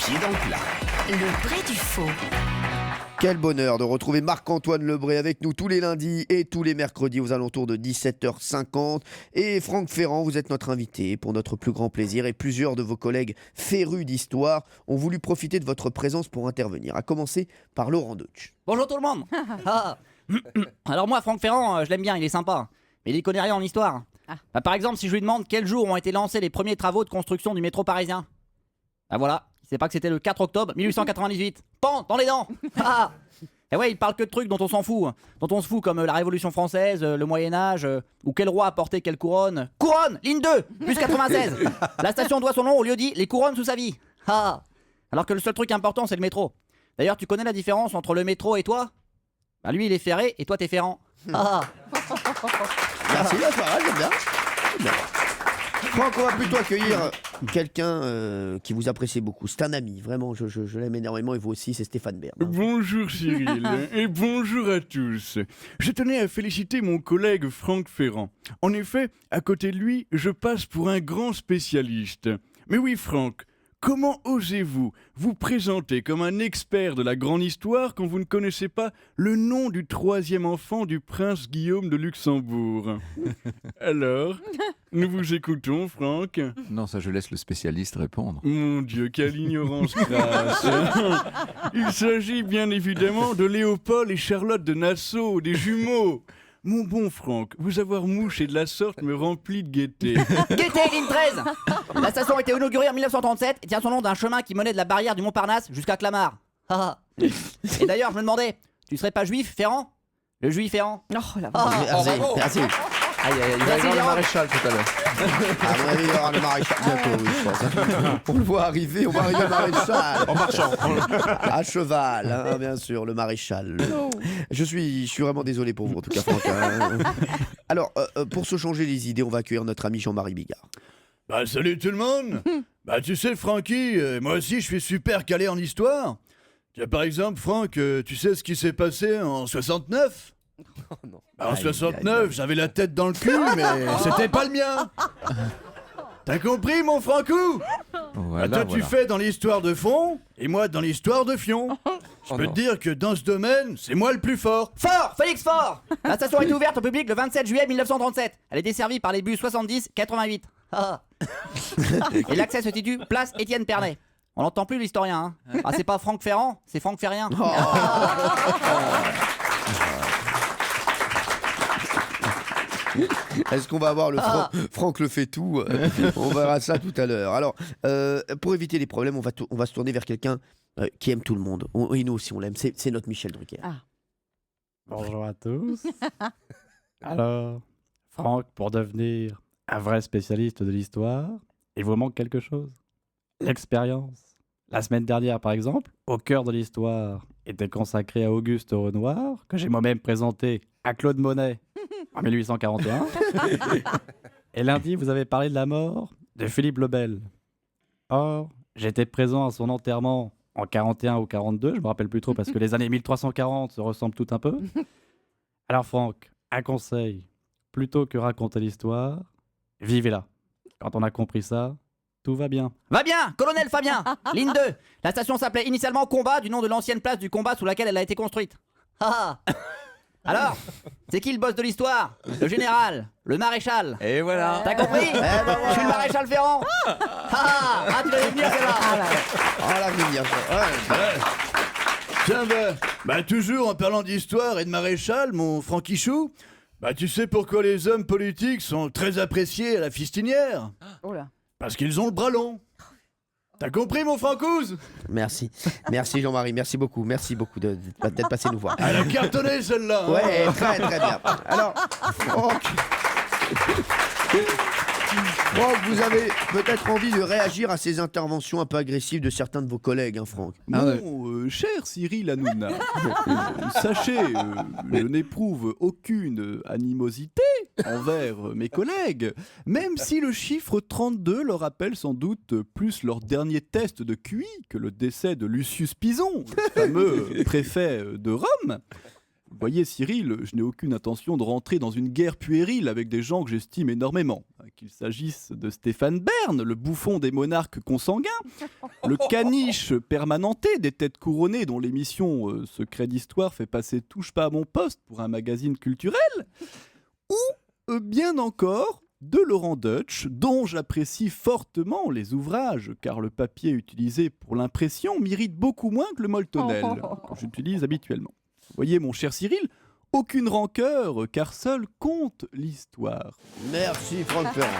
pieds dans le plat. Le vrai du faux. Quel bonheur de retrouver Marc-Antoine Lebré avec nous tous les lundis et tous les mercredis aux alentours de 17h50. Et Franck Ferrand, vous êtes notre invité pour notre plus grand plaisir. Et plusieurs de vos collègues férus d'histoire ont voulu profiter de votre présence pour intervenir. À commencer par Laurent Deutsch. Bonjour tout le monde. Ah. Alors moi, Franck Ferrand, je l'aime bien, il est sympa. Mais il connaît rien en histoire. Bah, par exemple, si je lui demande quel jour ont été lancés les premiers travaux de construction du métro parisien. Bah voilà, il sait pas que c'était le 4 octobre 1898. Pan, dans les dents. Ah. Et ouais, il parle que de trucs dont on s'en fout. Dont on se fout comme la Révolution française, le Moyen-Âge, ou quel roi a porté quelle couronne. Couronne, ligne 2, plus 96. La station doit son nom au lieu-dit les couronnes sous sa vie. Ah. Alors que le seul truc important, c'est le métro. D'ailleurs, tu connais la différence entre le métro et toi? Bah lui, il est ferré et toi, t'es ferrant. Ah. Merci, la soirée, j'aime bien. Franck, on va plutôt accueillir quelqu'un qui vous apprécie beaucoup. C'est un ami, vraiment, je l'aime énormément et vous aussi, c'est Stéphane Bern. Bonjour Cyril et bonjour à tous. Je tenais à féliciter mon collègue Franck Ferrand. En effet, à côté de lui, je passe pour un grand spécialiste. Mais oui Franck, comment osez-vous vous présenter comme un expert de la grande histoire quand vous ne connaissez pas le nom du troisième enfant du prince Guillaume de Luxembourg? Alors, nous vous écoutons, Franck. Non, ça je laisse le spécialiste répondre. Mon Dieu, quelle ignorance crasse. Il s'agit bien évidemment de Léopold et Charlotte de Nassau, des jumeaux. Mon bon Franck, vous avoir mouché de la sorte me remplit de gaieté. Gaieté, ligne 13. La station a été inaugurée en 1937 et tient son nom d'un chemin qui menait de la barrière du Montparnasse jusqu'à Clamart. Ah. Et d'ailleurs, je me demandais, tu serais pas juif, Ferrand? Le juif Ferrand. Oh la Ah. Merci, merci. Aïe, il va y avoir le maréchal tout à l'heure. À mon avis, il y aura le maréchal bientôt, oui, je pense. On le voit arriver, on va arriver au maréchal. En marchant. À cheval, hein, bien sûr, le maréchal. Je suis vraiment désolé pour vous, en tout cas, Franck. Hein. Alors, pour se changer les idées, on va accueillir notre ami Jean-Marie Bigard. Bah salut tout le monde. Bah tu sais Francky, moi aussi je suis super calé en histoire. Tiens, par exemple Franck, tu sais ce qui s'est passé en 69? Bah, en 69, j'avais la tête dans le cul, mais c'était pas le mien. T'as compris mon Francou? Voilà, Toi tu fais dans l'histoire de fond, et moi dans l'histoire de fion. Je peux te dire que dans ce domaine, c'est moi le plus fort. Fort, Félix Fort. La station a été ouverte au public le 27 juillet 1937. Elle est desservie par les bus 70-88. Ah. Et l'accès se situe place Étienne Pernet. On n'entend plus l'historien. Hein. Ah, c'est pas Franck Ferrand, c'est Franck Ferrien. Est-ce qu'on va avoir le Franck le fait tout? On verra ça tout à l'heure. Alors, pour éviter les problèmes, on va se tourner vers quelqu'un qui aime tout le monde. Et nous aussi, on l'aime. C'est notre Michel Drucker. Bonjour à tous. Alors, Franck, pour devenir un vrai spécialiste de l'histoire, il vous manque quelque chose. L'expérience. La semaine dernière, par exemple, au cœur de l'histoire était consacré à Auguste Renoir, que j'ai moi-même présenté à Claude Monet en 1841. Et lundi, vous avez parlé de la mort de Philippe le Bel. Or, j'étais présent à son enterrement en 41 ou 42, je me rappelle plus trop parce que les années 1340 se ressemblent tout un peu. Alors Franck, un conseil, plutôt que raconter l'histoire, vivez-la. Quand on a compris ça, tout va bien. Va bien, colonel Fabien. Ligne 2. La station s'appelait initialement Combat, du nom de l'ancienne place du combat sous laquelle elle a été construite. Ah. Alors, c'est qui le boss de l'histoire? Le général, le maréchal. Et voilà. T'as compris? Je suis le maréchal Ferrand. Ah, tu vas venir, c'est là. Ah là, je vais dire ça. Ouais. Tiens, bah toujours en parlant d'histoire et de maréchal, mon Franquichou, bah tu sais pourquoi les hommes politiques sont très appréciés à la fistinière? Oh là. Parce qu'ils ont le bras long. T'as compris mon Francouze? Merci. Merci Jean-Marie, merci beaucoup d'être passé nous voir. Elle a cartonné celle-là. Ouais, très très bien. Alors, Franck, vous avez peut-être envie de réagir à ces interventions un peu agressives de certains de vos collègues, hein, Franck. Non, cher Cyril Hanouna, sachez, je n'éprouve aucune animosité envers mes collègues, même si le chiffre 32 leur rappelle sans doute plus leur dernier test de QI que le décès de Lucius Pison, le fameux préfet de Rome. Vous voyez, Cyril, je n'ai aucune intention de rentrer dans une guerre puérile avec des gens que j'estime énormément. Qu'il s'agisse de Stéphane Bern, le bouffon des monarques consanguins, le caniche permanenté des têtes couronnées dont l'émission Secret d'Histoire fait passer Touche pas à mon poste pour un magazine culturel, ou bien encore de Laurent Deutsch, dont j'apprécie fortement les ouvrages, car le papier utilisé pour l'impression m'irrite beaucoup moins que le moltonel, que j'utilise habituellement. Vous voyez, mon cher Cyril, aucune rancœur, car seul compte l'histoire. Merci Franck Ferrand.